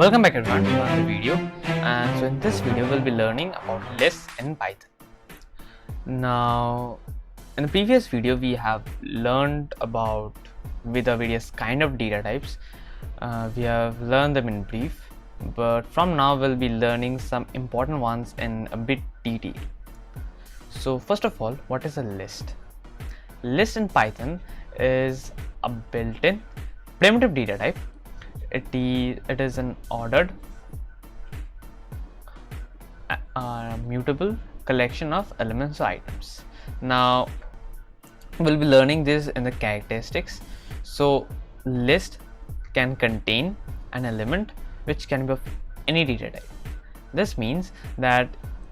Welcome back everyone to another video, and so in this video we'll be learning about lists in Python. Now in the previous video we have learned about with the various kind of data types. We have learned them in brief, but from now we'll be learning some important ones in a bit detail. So first of all, what is a list? List in Python is a built-in primitive data type. It is an ordered mutable collection of elements or items. Now we'll be learning this in the characteristics. So list can contain an element which can be of any data type. This means that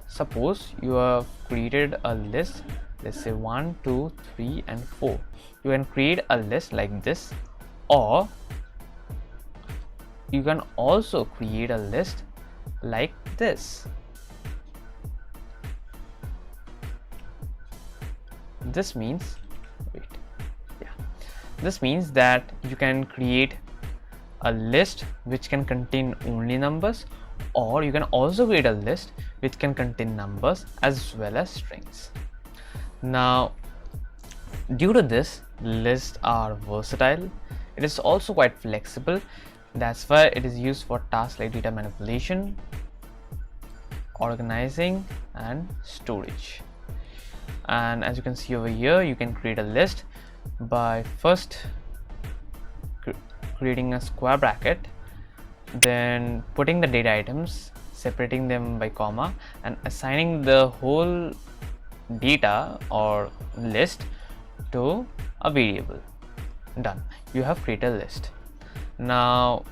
suppose you have created a list, let's say 1, 2, 3 and 4. You can create a list like this, or you can also create a list like this. This means this means that you can create a list which can contain only numbers, or you can also create a list which can contain numbers as well as strings. Now due to this, lists are versatile. It is also quite flexible. That's why it is used for tasks like data manipulation, organizing and storage. And as you can see over here, you can create a list by first creating a square bracket, then putting the data items, separating them by comma and assigning the whole data or list to a variable. Done, you have created a list. Now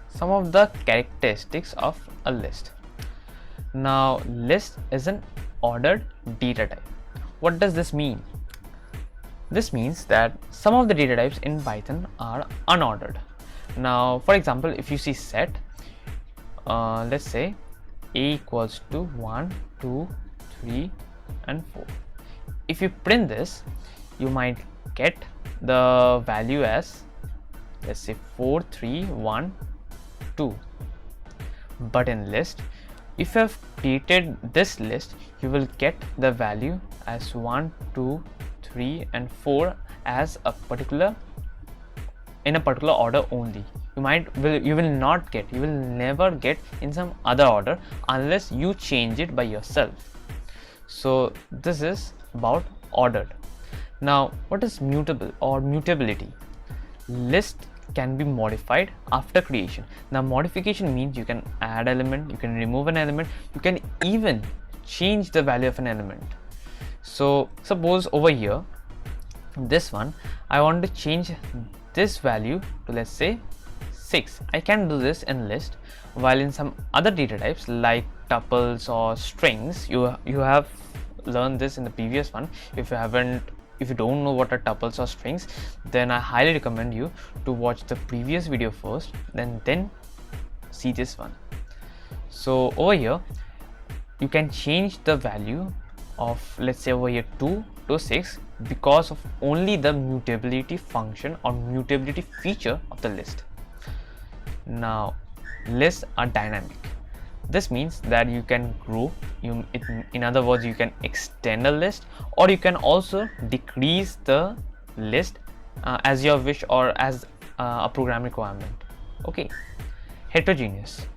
some of the characteristics of a list. Now list is an ordered data type. What does this mean? This means that some of the data types in Python are unordered. Now for example, if you see set, let's say a equals to 1, 2, 3 and 4. If you print this, you might get the value as, let's say 4, 3, 1, 2. But in list, if you have created this list, you will get the value as 1, 2, 3 and 4 as a particular in a particular order only. You will never get in some other order unless you change it by yourself. So this is about ordered. Now what is mutable or mutability? List can be modified after creation. Now modification means you can add element, you can remove an element, you can even change the value of an element. So suppose over here, this one, I want to change this value to, let's say 6. I can do this in list, while in some other data types like tuples or strings, you have learned this in the previous one. If you don't know what are tuples or strings, then I highly recommend you to watch the previous video first, then see this one. So over here, you can change the value of, let's say over here 2 to 6 because of only the mutability function or mutability feature of the list. Now lists are dynamic. This means that you can grow, in other words, you can extend a list, or you can also decrease the list as your wish or as a program requirement. Okay. Heterogeneous.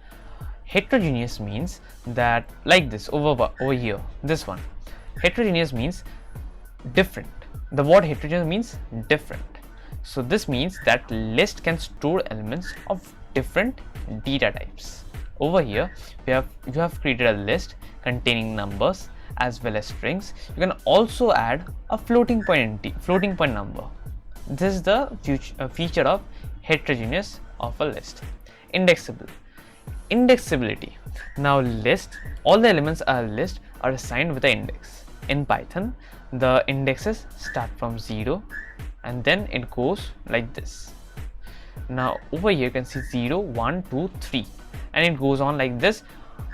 Heterogeneous means that, like this over here, this one. Heterogeneous means different. The word heterogeneous means different. So this means that list can store elements of different data types. Over here, you have created a list containing numbers as well as strings. You can also add a floating point number. This is the feature of heterogeneous of a list. Indexable. Indexability. Now list, all the elements of a list are assigned with an index. In Python, the indexes start from 0 and then it goes like this. Now over here you can see 0, 1, 2, 3 and it goes on like this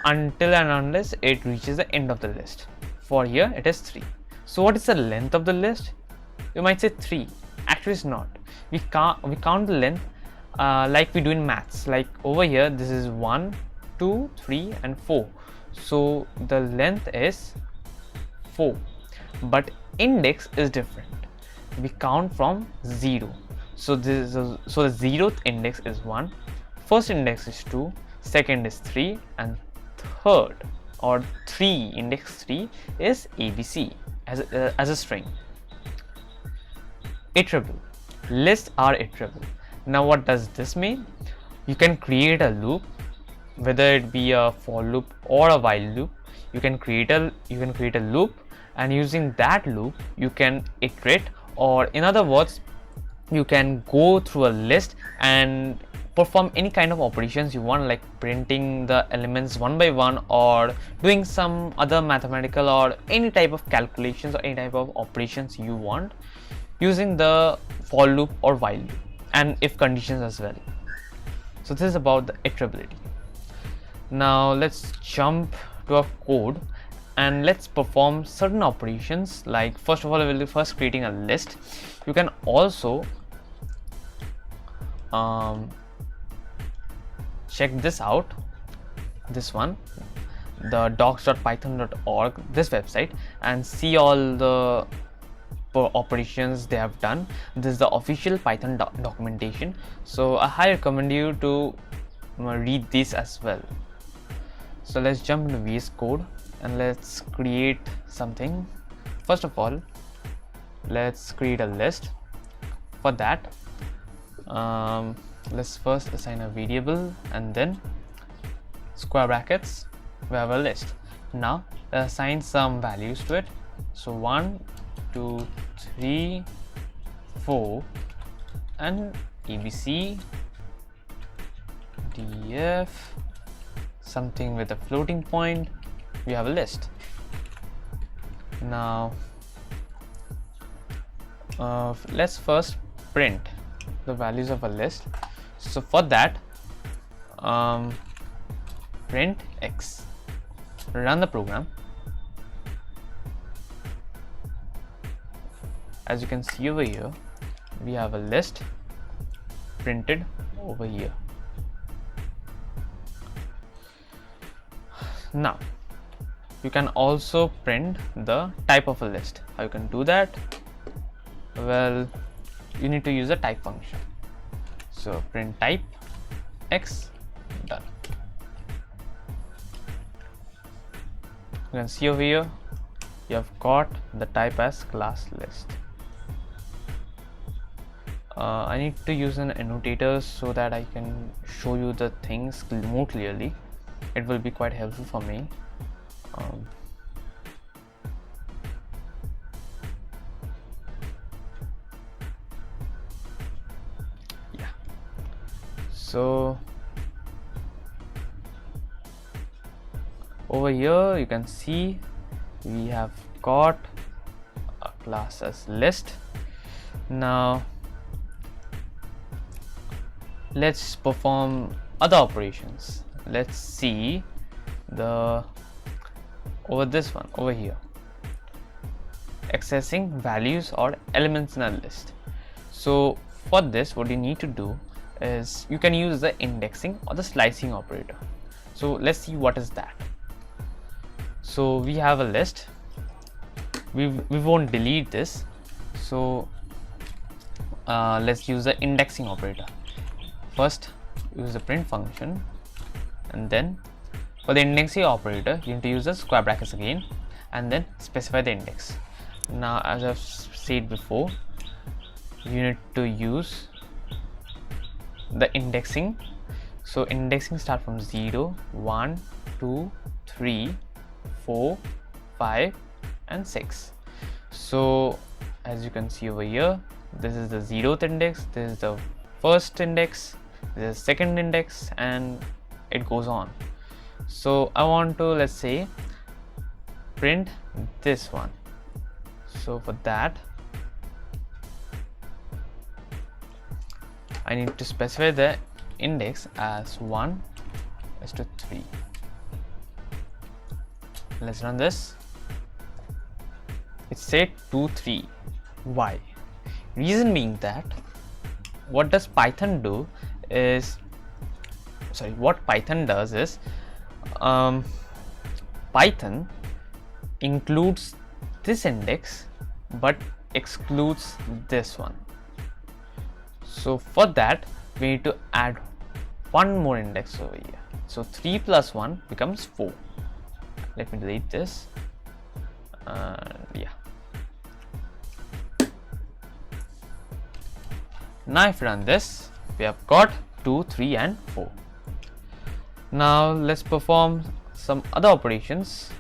until and unless it reaches the end of the list. For here it is 3. So what is the length of the list? You might say 3. Actually it's not. We count the length like we do in maths. Like over here, this is 1, 2, 3 and 4. So the length is 4, but index is different. We count from 0. So this is so the 0th index is 1, first index is 2, second is 3, and third or 3 index 3 is ABC as a string. Iterable. Lists are iterable. Now what does this mean? You can create a loop, whether it be a for loop or a while loop. You can create a loop, and using that loop you can iterate, or in other words, you can go through a list and perform any kind of operations you want, like printing the elements one by one, or doing some other mathematical or any type of calculations or any type of operations you want using the for loop or while loop, and if conditions as well. So this is about the iterability. Now let's jump to our code and let's perform certain operations. Like first of all, I will be first creating a list. You can also check this out, this one, the docs.python.org, this website, and see all the operations they have done. This is the official Python documentation, so I highly recommend you to read this as well. So let's jump into VS Code and let's create something. First of all, let's create a list. For that, let's first assign a variable and then square brackets, we have a list. Now let's assign some values to it. So 1, 2, 3, 4 and ABC, df, something with a floating point. We have a list. Now let's first print the values of a list. So for that, print x, run the program. As you can see over here, we have a list printed over here. Now you can also print the type of a list. How you can do that? Well, you need to use a type function. So print type x, done. You can see over here, you have got the type as class list. I need to use an annotator so that I can show you the things more clearly. It will be quite helpful for me. Yeah. So over here you can see we have got a class as list. Now let's perform other operations. Let's see the this one over here, accessing values or elements in a list. So for this, what you need to do is you can use the indexing or the slicing operator. So let's see what is that. So we have a list, we won't delete this, so let's use the indexing operator. First use the print function, and then for the indexing operator you need to use the square brackets again and then specify the index. Now as I've said before, you need to use the indexing. So indexing start from 0, 1, 2, 3, 4, 5 and 6. So as you can see over here, this is the 0th index, this is the first index, this is second index, and it goes on. So I want to, let's say, print this one. So for that I need to specify the index as 1 is to 3. Let's run this. It said 2, 3. Why? Reason being that what does Python do is, sorry, what Python does is, Python includes this index but excludes this one. So for that we need to add one more index over here. So 3 plus 1 becomes 4. Let me delete this, and yeah. Now if we run this, we have got 2, 3 and 4. Now let's perform some other operations.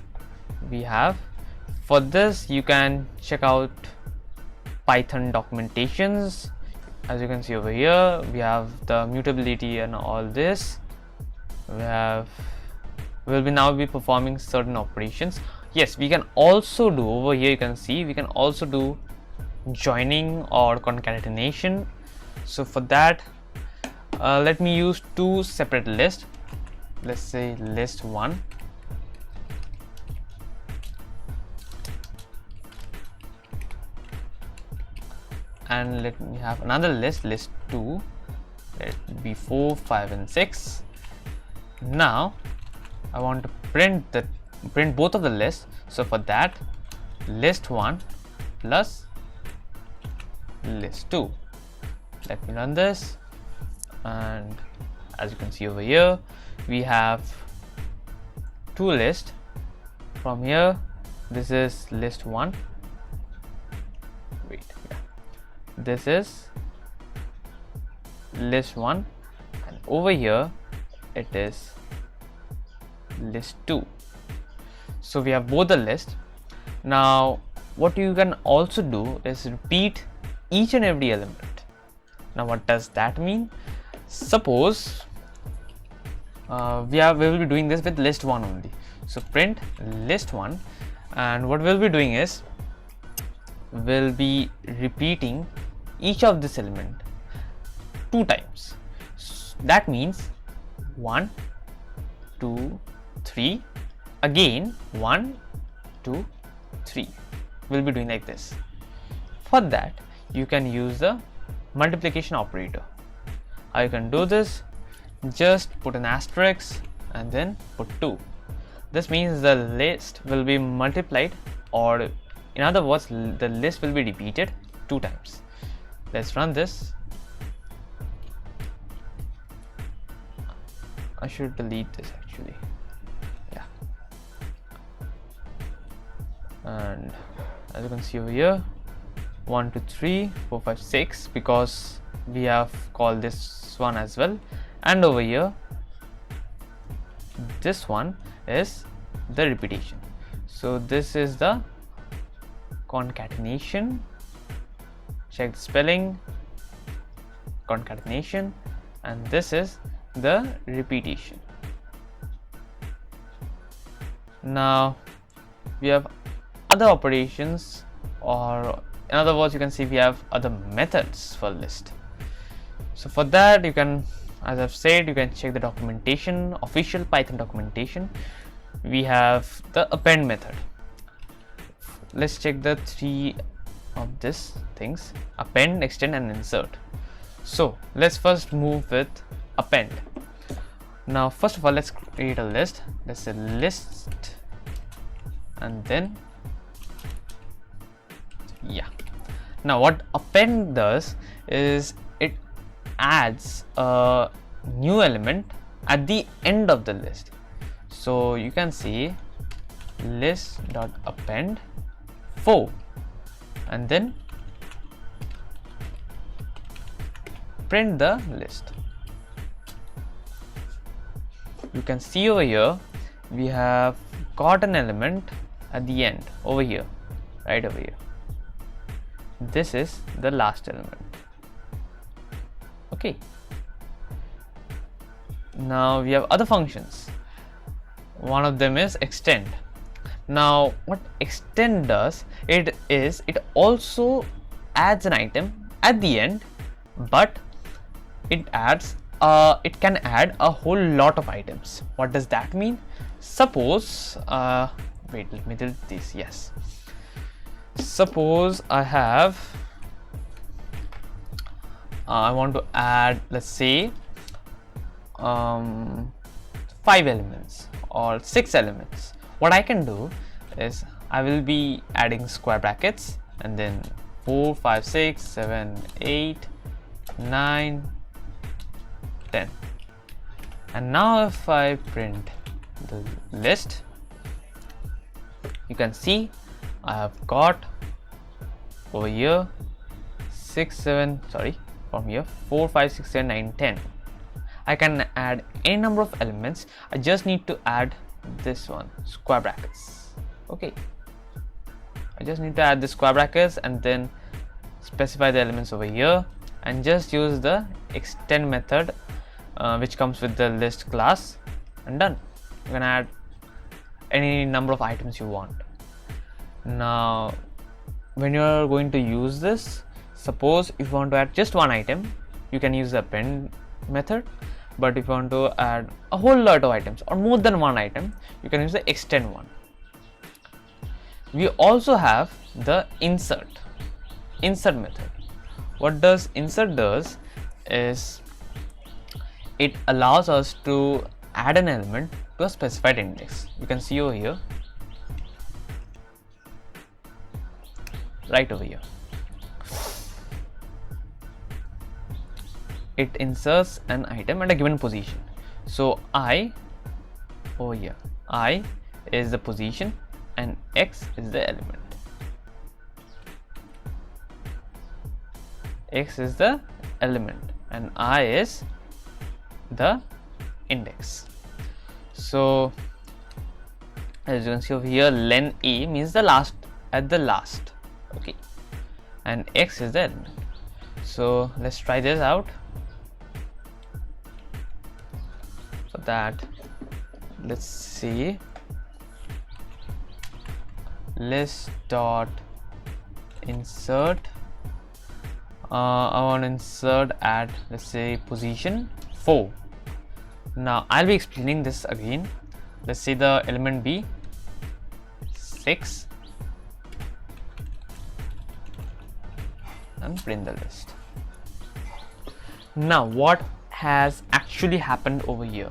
We have, for this you can check out Python documentations. As you can see over here, we have the mutability and all this. We'll now be performing certain operations. Yes, we can also do, over here you can see, we can also do joining or concatenation. So for that, let me use two separate lists. Let's say list 1 and let me have another list 2. Let it be 4, 5 and 6. Now I want to print both of the lists. So for that, list 1 plus list 2. Let me run this, and as you can see over here, we have two lists. From here, this is list 1. Wait, yeah. This is list 1, and over here it is list 2. So we have both the lists. Now what you can also do is repeat each and every element. Now what does that mean? Suppose we will be doing this with list 1 only. So print list 1, and what we'll be doing is we'll be repeating each of this element 2 times. That means 1, 2, 3, again 1, 2, 3. We'll be doing like this. For that, you can use the multiplication operator. How you can do this? Just put an asterisk and then put 2. This means the list will be multiplied, or in other words, the list will be repeated 2 times. Let's run this. I should delete this actually. Yeah. And as you can see over here, 1, 2, 3, 4, 5, 6, because we have called this one as well. And over here, this one is the repetition. So this is the concatenation. Check the spelling, concatenation, and this is the repetition. Now we have other operations, or in other words, you can see we have other methods for list. So for that, you can, as I've said, you can check the documentation, official Python documentation. We have the append method. Let's check the 3 of these things: append, extend and insert. So let's first move with append. Now first of all, let's create a list. Let's say list, and then yeah. Now what append does is it adds a new element at the end of the list. So you can see list.append 4, and then print the list. You can see over here we have got an element at the end over here, right over here. This is the last element. Okay. Now we have other functions. One of them is extend. Now what extend does, it also adds an item at the end, but it can add a whole lot of items. What does that mean? Suppose wait, let me delete this. Yes, suppose I have I want to add, let's say, 5 elements or 6 elements, what I can do is I will be adding square brackets and then 4, 5, 6, 7, 8, 9, 10. And now if I print the list, you can see I have got over here 6, 7, sorry, from here 4, 5, 6, 7, 9, 10. I can add any number of elements. I just need to add this one, square brackets. Okay, I just need to add the square brackets and then specify the elements over here and just use the extend method which comes with the list class, and done. You can add any number of items you want. Now when you are going to use this, suppose if you want to add just one item, you can use the append method. But if you want to add a whole lot of items or more than one item, you can use the extend one. We also have the insert method. What does insert does is it allows us to add an element to a specified index. You can see over here, right over here. It inserts an item at a given position. So I over here, I is the position and X is the element. X is the element and I is the index. So as you can see over here, len A means the last, at the last. Okay, and X is the element. So let's try this out. For that, let's see, list dot insert. I want to insert at, let's say, position 4. Now I'll be explaining this again. Let's say the element be 6 and print the list. Now what has actually happened over here?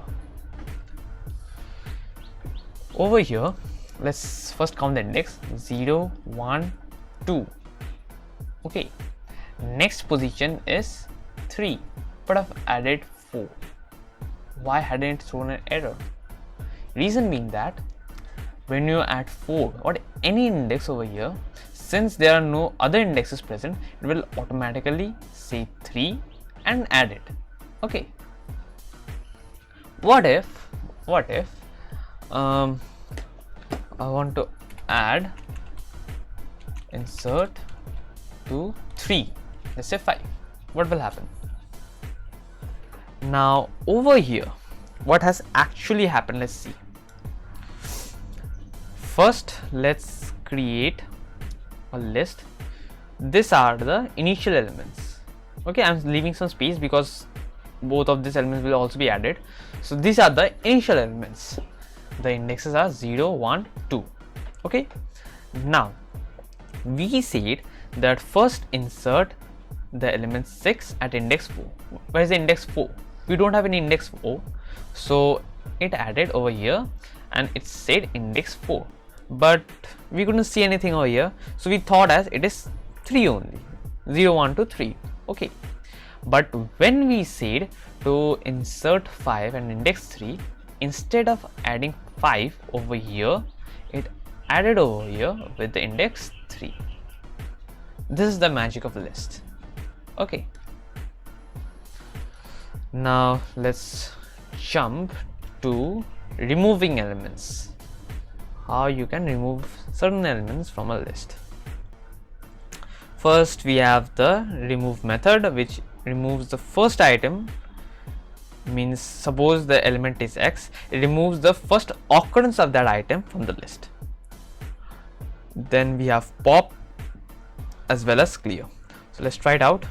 Over here, let's first count the index 0, 1, 2. Okay, next position is 3, but I've added 4. Why hadn't it thrown an error? Reason being that when you add 4 or any index over here, since there are no other indexes present, it will automatically say 3 and add it. Okay, what if I want to add insert to 3, let's say 5, what will happen? Now over here, what has actually happened, let's see. First let's create a list. These are the initial elements. Okay, I'm leaving some space because both of these elements will also be added. So these are the initial elements. The indexes are 0, 1, 2. Okay, now we said that first insert the element 6 at index 4. Where is the index 4? We don't have any index 4, so it added over here and it said index 4, but we couldn't see anything over here, so we thought as it is 3 only, 0, 1 to 3. Okay, but when we said to insert 5 and index 3, instead of adding 5 over here, it added over here with the index 3. This is the magic of the list. Okay, now let's jump to removing elements. How you can remove certain elements from a list. First we have the remove method, which removes the first item. Means suppose the element is X, it removes the first occurrence of that item from the list. Then we have pop as well as clear. So let's try it out.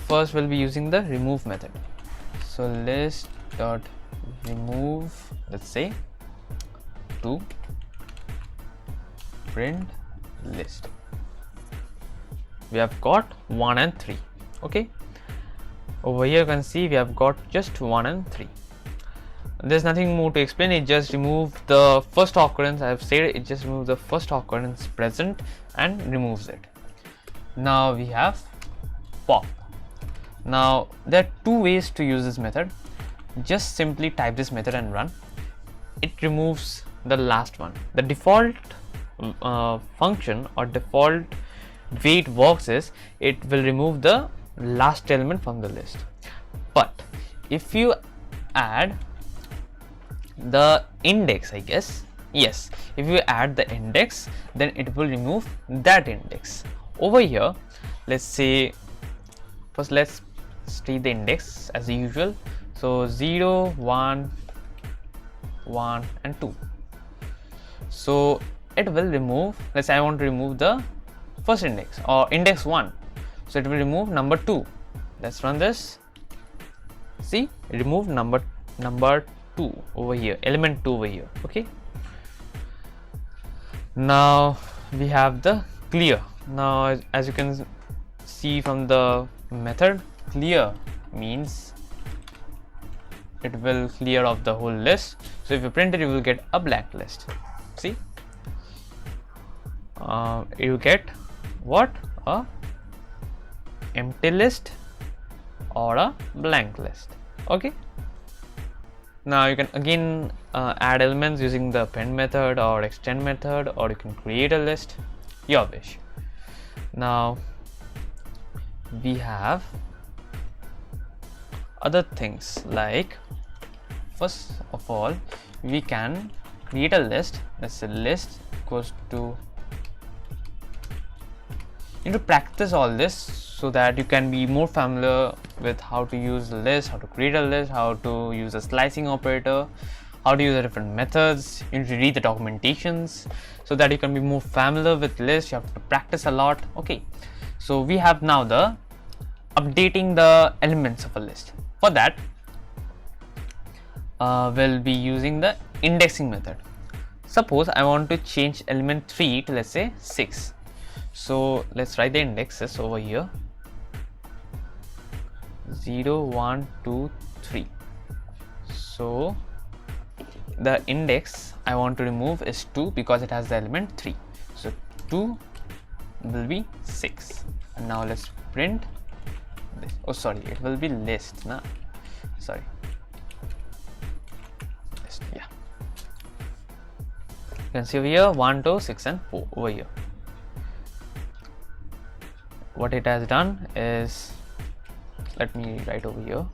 First we'll be using the remove method. So list dot remove, let's say, to print list. we have got 1 and 3. Okay, over here you can see we have got just 1 and 3. There's nothing more to explain. It just removes the first occurrence. I have said it just removes the first occurrence present and removes it. Now we have pop. Now there are two ways to use this method. Just simply type this method and run. It removes the last one. The default function or default way it works is it will remove the last element from the list. But if you add the index, I guess, yes, if you add the index, then it will remove that index. Over here, let's say, first let's state the index as usual. So 0, 1, 1 and 2. So it will remove, let's say I want to remove the first index or index 1. So it will remove number 2. Let's run this. See, remove number 2 over here, element 2 over here. Okay, now we have the clear. Now as you can see from the method, clear means it will clear off the whole list. So if you print it, you will get a blank list. See, you get what? A empty list or a blank list. Okay, now you can again add elements using the append method or extend method, or you can create a list, your wish. Now we have other things like, first of all, we can create a list. Let's say list equals to, you need to practice all this so that you can be more familiar with how to use a list, how to create a list, how to use a slicing operator, how to use the different methods. You need to read the documentations so that you can be more familiar with lists. You have to practice a lot. Okay, so we have now the updating the elements of a list. For that, we'll be using the indexing method. Suppose I want to change element 3 to, let's say, 6. So let's write the indexes over here. 0, 1, 2, 3. So the index I want to remove is 2 because it has the element 3. So 2 will be 6. And now let's print this. Oh sorry, it will be list. Nah, sorry, list. Yeah, you can see over here 1, 2, 6 and 4 over here. What it has done is, let me write over here,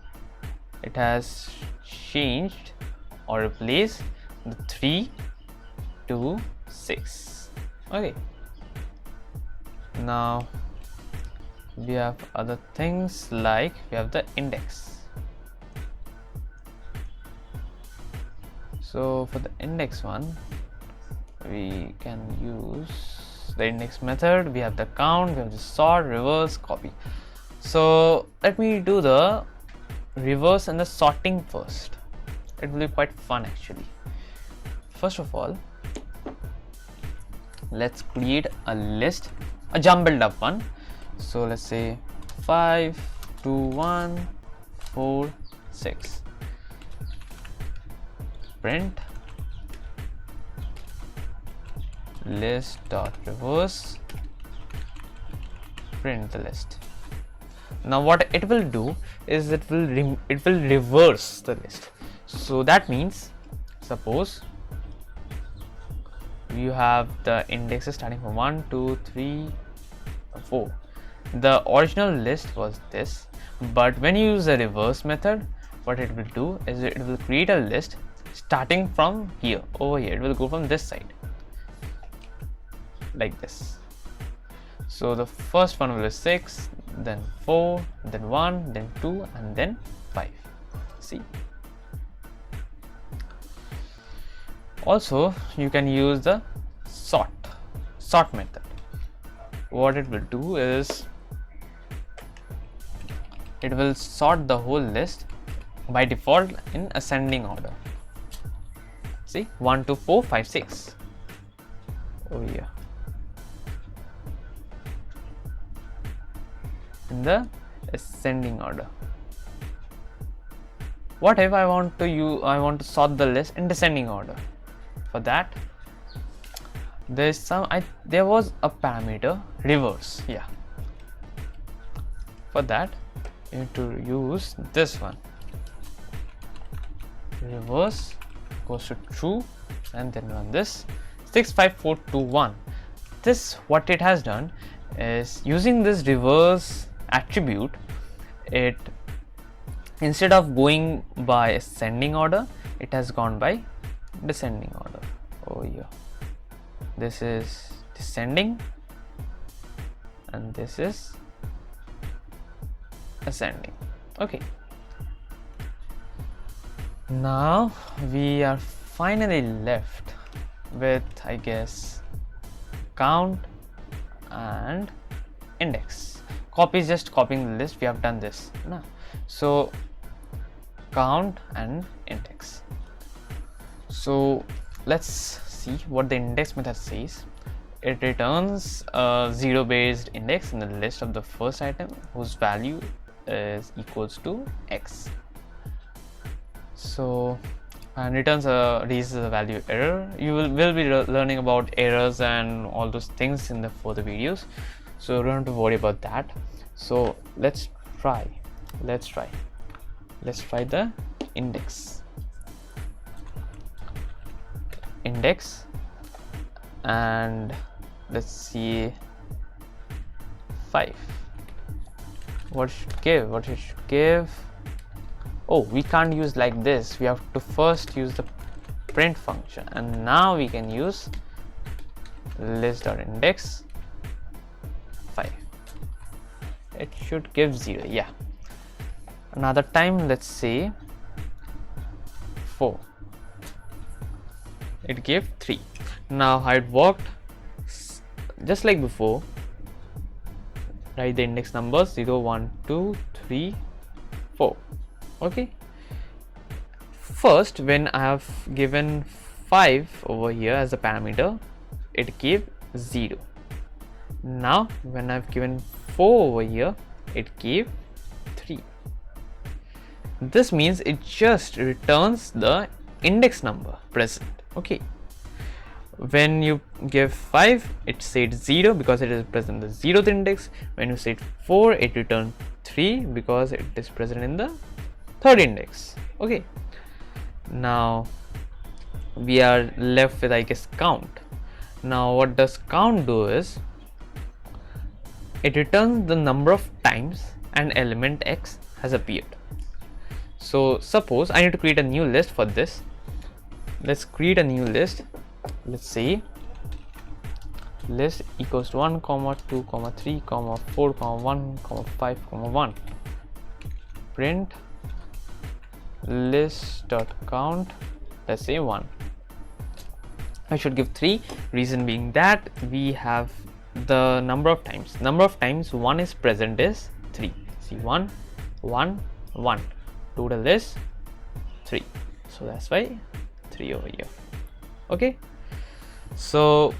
it has changed or replaced the 3 to 6. Okay, now we have other things like we have the index. So for the index one, we can use the index method. We have the count, we have the sort, reverse, copy. So let me do the reverse and the sorting first. It will be quite fun actually. First of all, let's create a list, a jumbled up one. So let's say 5, 2, 1, 4, 6. Print list dot reverse, print the list. Now what it will do is it will reverse the list. So that means, suppose you have the indexes starting from 1, 2, 3, 4. The original list was this, but when you use the reverse method, what it will do is it will create a list starting from here, over here. It will go from this side like this. So the first one will be 6, then 4, then 1, then 2, and then 5. See, also you can use the sort method. What it will do is it will sort the whole list by default in ascending order. See, 1, 2, 4, 5, 6 over here. in the ascending order. What if I want to sort the list in descending order? For that, there was a parameter reverse. Yeah. For that, you need to use this one. Reverse goes to true, and then run this 65421. This, what it has done is, using this reverse attribute, it, instead of going by ascending order, it has gone by descending order. Over here, this is descending and this is ascending. Okay, now we are finally left with, I guess, count and index. Copy is just copying the list. We have done this. So count and index. So let's see what the index method says. It returns a 0 based index in the list of the first item whose value is equals to x. So, and returns raises a value error. You will be learning about errors and all those things in the further videos, so you don't have to worry about that. So let's try the index and let's see 5. What it should give. Oh, we can't use like this. We have to first use the print function, and now we can use list.index 5. It should give 0. Yeah. Another time, let's say 4. It gave 3. Now how it worked, just like before, write the index numbers 0, 1, 2, 3, 4. Okay, first, when I have given 5 over here as a parameter, it gave 0. Now when I've given 4 over here, it gave 3. This means it just returns the index number present. Okay, when you give 5, it said 0 because it is present in the 0th index. When you said 4, it returned 3 because it is present in the 3rd index. Okay, now we are left with, I guess, count. Now what does count do is, it returns the number of times an element x has appeared. So suppose I need to create a new list for this. Let's create a new list. Let's say list equals to 1, 2, 3, 4, 1, 5, 1. Print list.count, let's say 1. I should give 3, reason being that we have the number of times 1 is present is 3. See, 1, 1, 1, total is 3, so that's why 3 over here. Okay, so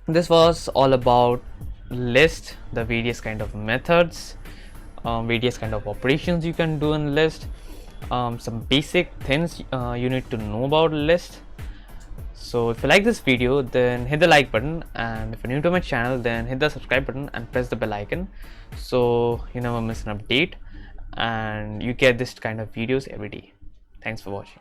this was all about list, the various kind of methods, various kind of operations you can do in list, some basic things you need to know about list. So if you like this video, then hit the like button, and if you're new to my channel, then hit the subscribe button and press the bell icon so you never miss an update and you get this kind of videos every day. Thanks for watching.